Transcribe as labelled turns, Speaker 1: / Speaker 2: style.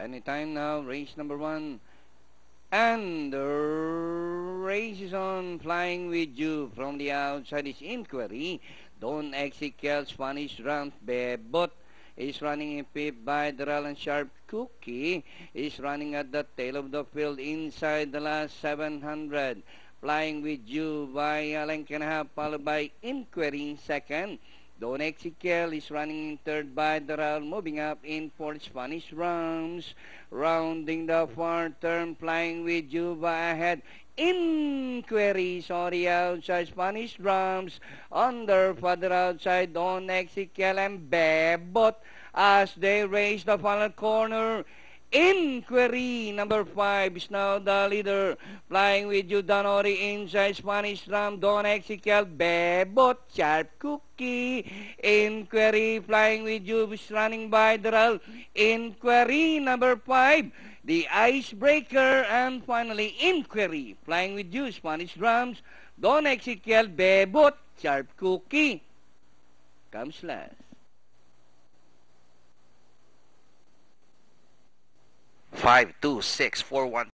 Speaker 1: Anytime now, race number 1. And the race is on. Flying with you from the outside is Inquiry. Don Ezekiel, Spanish Ramp, Bebot is running in fifth by Doral and Sharp Cookie is running at the tail of the field inside the last 700. Flying with you by Allen Canha, followed by Inquiry second. Don Ezekiel is running in third by Doral, moving up in fourth Spanish Rams. Rounding the far turn, Flying with you by ahead. Inquiries on the outside, Spanish Drums. Under further outside, Don Ezekiel and Bebot as they race the final corner. Inquiry, number 5, is now the leader. Flying with you, Danori inside, Spanish Drum, Don Ezekiel, Bebot, Sharp Cookie. Inquiry, Flying with you, is running by Doral. Inquiry, number 5, the Icebreaker, and finally, Inquiry, Flying with you, Spanish Drums, Don Ezekiel, Bebot, Sharp Cookie. Comes last.
Speaker 2: 5, 2, 6, 4, 1.